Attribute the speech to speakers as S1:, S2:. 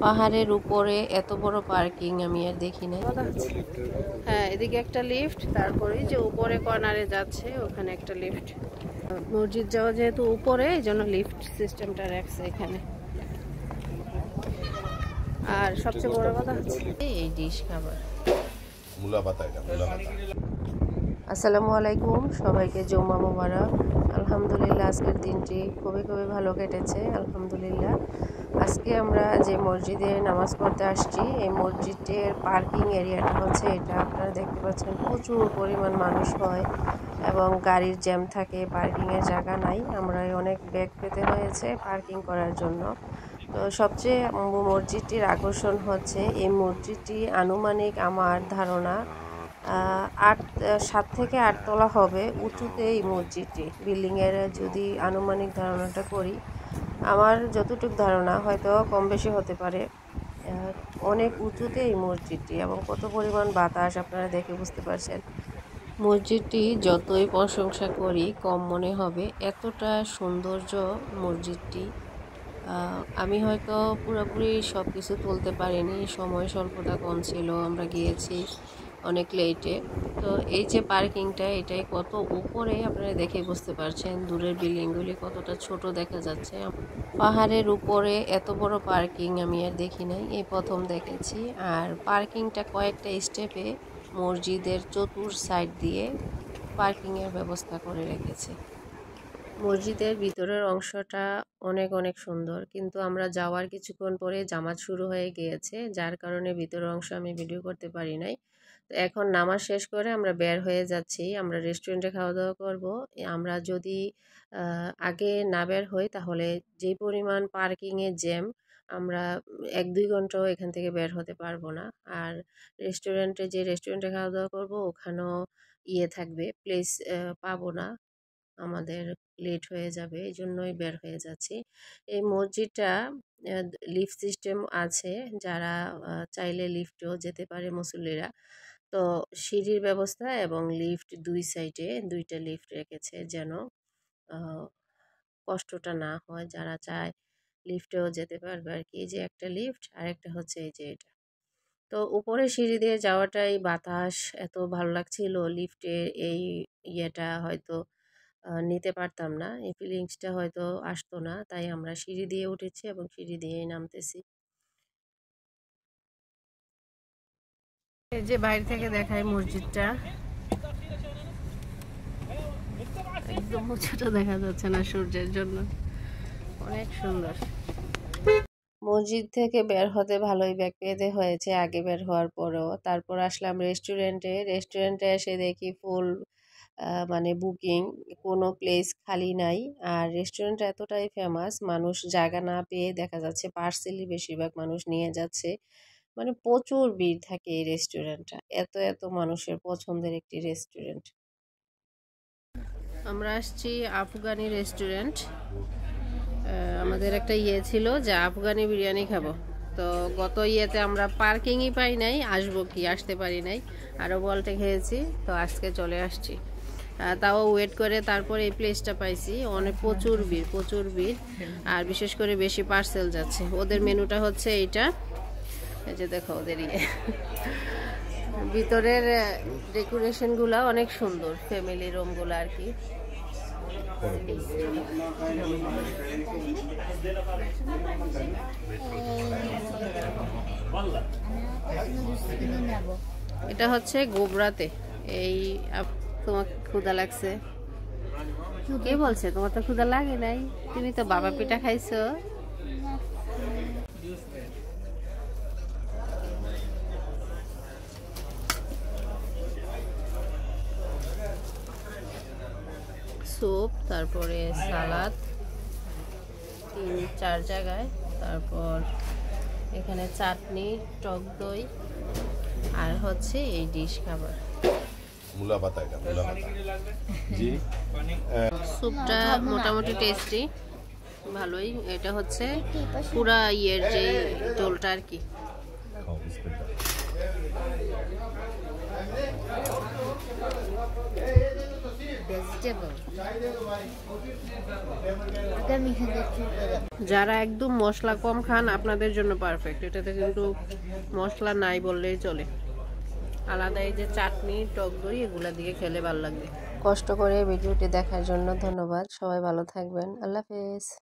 S1: পাহাড়ের উপরে এত বড় পার্কিং আমি আর দেখি নাই। হ্যাঁ, এদিকে একটা লিফট, তারপরে যে উপরে কর্নারে যাচ্ছে ওখানে একটা লিফট। মসজিদ যাওয়া যেহেতু উপরে, এই জন্য লিফট সিস্টেমটা রাখছে এখানে। আর সবচেয়ে বড় কথা হচ্ছে এই ডিশ খাবার। আসসালামু আলাইকুম, সবাইকে জুম্মা মোবারক। আলহামদুলিল্লাহ, আজকের দিনটি খুবই ভালো কেটেছে আলহামদুলিল্লাহ। আজকে আমরা যে মসজিদে নামাজ পড়তে আসছি, এই মসজিদের পার্কিং এরিয়াটা হচ্ছে এটা। আপনারা দেখতে পাচ্ছেন প্রচুর পরিমাণ মানুষ হয় এবং গাড়ির জ্যাম থাকে, পার্কিংয়ের জায়গা নাই। আমরা অনেক ব্যাগ পেতে হয়েছে পার্কিং করার জন্য। তো সবচেয়ে মসজিদটির আকর্ষণ হচ্ছে এই মসজিদটি আনুমানিক আমার ধারণা 7 থেকে 8 তলা হবে উঁচুতে এই মসজিদটি। বিল্ডিংয়ের যদি আনুমানিক ধারণাটা করি, আমার যতটুকু ধারণা হয়তো কম বেশি হতে পারে। অনেক উঁচুতে এই মসজিদটি এবং কত পরিমাণ বাতাস আপনারা দেখে বুঝতে পারছেন। মসজিদটি যতই প্রশংসা করি কম মনে হবে, এতটা সৌন্দর্য মসজিদটি। আমি হয়তো পুরোপুরি সব কিছু তুলতে পারিনি, সময় স্বল্পতা কম ছিল, আমরা গিয়েছি অনেক লেটে। তো এই যে পার্কিংটা, এটাই কত উপরে আপনারা দেখে বুঝতে পারছেন। দূরের বিল্ডিংগুলি কতটা ছোট দেখা যাচ্ছে। পাহাড়ের উপরে এত বড় পার্কিং আমি আর দেখি নাই, এই প্রথম দেখেছি। আর পার্কিংটা কয়েকটা স্টেপে মসজিদের চতুর সাইড দিয়ে পার্কিংয়ের ব্যবস্থা করে রেখেছে। মসজিদের ভিতরের অংশটা অনেক সুন্দর, কিন্তু আমরা যাওয়ার কিছুক্ষণ পরে জামাত শুরু হয়ে গিয়েছে, যার কারণে ভিতরের অংশ আমি ভিডিও করতে পারি নাই। তো এখন নামাজ শেষ করে আমরা বের হয়ে যাচ্ছি, আমরা রেস্টুরেন্টে খাওয়া দাওয়া করব। আমরা যদি আগে না বের হই তাহলে যে পরিমাণ পার্কিংয়ে জ্যাম, আমরা 1-2 ঘন্টাও এখান থেকে বের হতে পারবো না। আর রেস্টুরেন্টে খাওয়া দাওয়া করব, ওখানেও থাকবে, প্লেস পাবো না, আমাদের লেট হয়ে যাবে, এই জন্যই বের হয়ে যাচ্ছি। এই মসজিদটা লিফট সিস্টেম আছে, যারা চাইলে লিফটেও যেতে পারে মুসল্লিরা। তো সিঁড়ির ব্যবস্থা এবং লিফট দুই সাইডে 2টা লিফট রেখেছে, যেন কষ্টটা না হয়, যারা চায় লিফটেও যেতে পারবে আর কি। যে একটা লিফট আর একটা হচ্ছে এই যে এটা। তো উপরে সিঁড়ি দিয়ে যাওয়াটাই বাতাস এত ভালো লাগছিল, লিফটে এই হয়তো নিতে পারতাম না, এই ফিলিংসটা হয়তো আসতো না, তাই আমরা সিঁড়ি দিয়ে উঠেছি এবং সিঁড়ি দিয়েই নামতেছি। এই যে বাইরে থেকে দেখায় মসজিদটা, একদম ছোট দেখা যাচ্ছে না সূর্যের জন্য, অনেক সুন্দর। মসজিদ থেকে বের হতে ভালোই ব্যাগ পেতে হয়েছে আগে বের হওয়ার পরেও। তারপর আসলাম রেস্টুরেন্টে এসে দেখি ফুল, মানে বুকিং, কোনো প্লেস খালি নাই। আর রেস্টুরেন্টটা এতটাই ফেমাস, মানুষ জায়গা না পেয়ে দেখা যাচ্ছে পার্সেলই বেশিরভাগ মানুষ নিয়ে যাচ্ছে। মানে প্রচুর ভিড় থাকে এই রেস্টুরেন্টটা, এত মানুষের পছন্দের একটি রেস্টুরেন্ট। আমরা আসছি আফগানি রেস্টুরেন্ট। আমাদের একটা ছিল যে আফগানি বিরিয়ানি খাবো, তো গত আমরা পার্কিংই পাই নাই, আসতে পারি নাই, আরও বলতে খেয়েছি, তো আজকে চলে আসছি। তাও ওয়েট করে তারপর এই প্লেসটা পাইছি। অনেক প্রচুর ভিড়, আর বিশেষ করে বেশি পার্সেল যাচ্ছে। ওদের মেনুটা হচ্ছে এইটা, এই যে দেখো ওদের ভিতরের ডেকোরেশনগুলো অনেক সুন্দর, ফ্যামিলি রুমগুলো আর কি। এটা হচ্ছে গোবরাতে। এই তোমার ক্ষুধা লাগছে? কে বলছে তোমার তো ক্ষুধা লাগে নাই? তুমি তো বাবা পিঠা খাইছো। স্যুপ, তারপরে সালাদ 3-4 জায়গায়, তারপর এখানে চাটনি, টক দই, আর হচ্ছে এই ডিশ খাবার। স্যুপটা মোটামুটি টেস্টি, ভালোই। এটা হচ্ছে পুরা যে ঝোলটা আর কি।
S2: ভেজিটেবল আগামী
S1: যারা একদম মশলা কম খান আপনাদের জন্য পারফেক্ট। এটাতে কিন্তু মশলা নাই বললেই চলে। আলাদা এই যে চাটনি, টক দই এগুলা দিয়ে খেলে ভালো লাগবে। কষ্ট করে ভিডিওটি দেখার জন্য ধন্যবাদ। সবাই ভালো থাকবেন। আল্লাহ হাফেজ।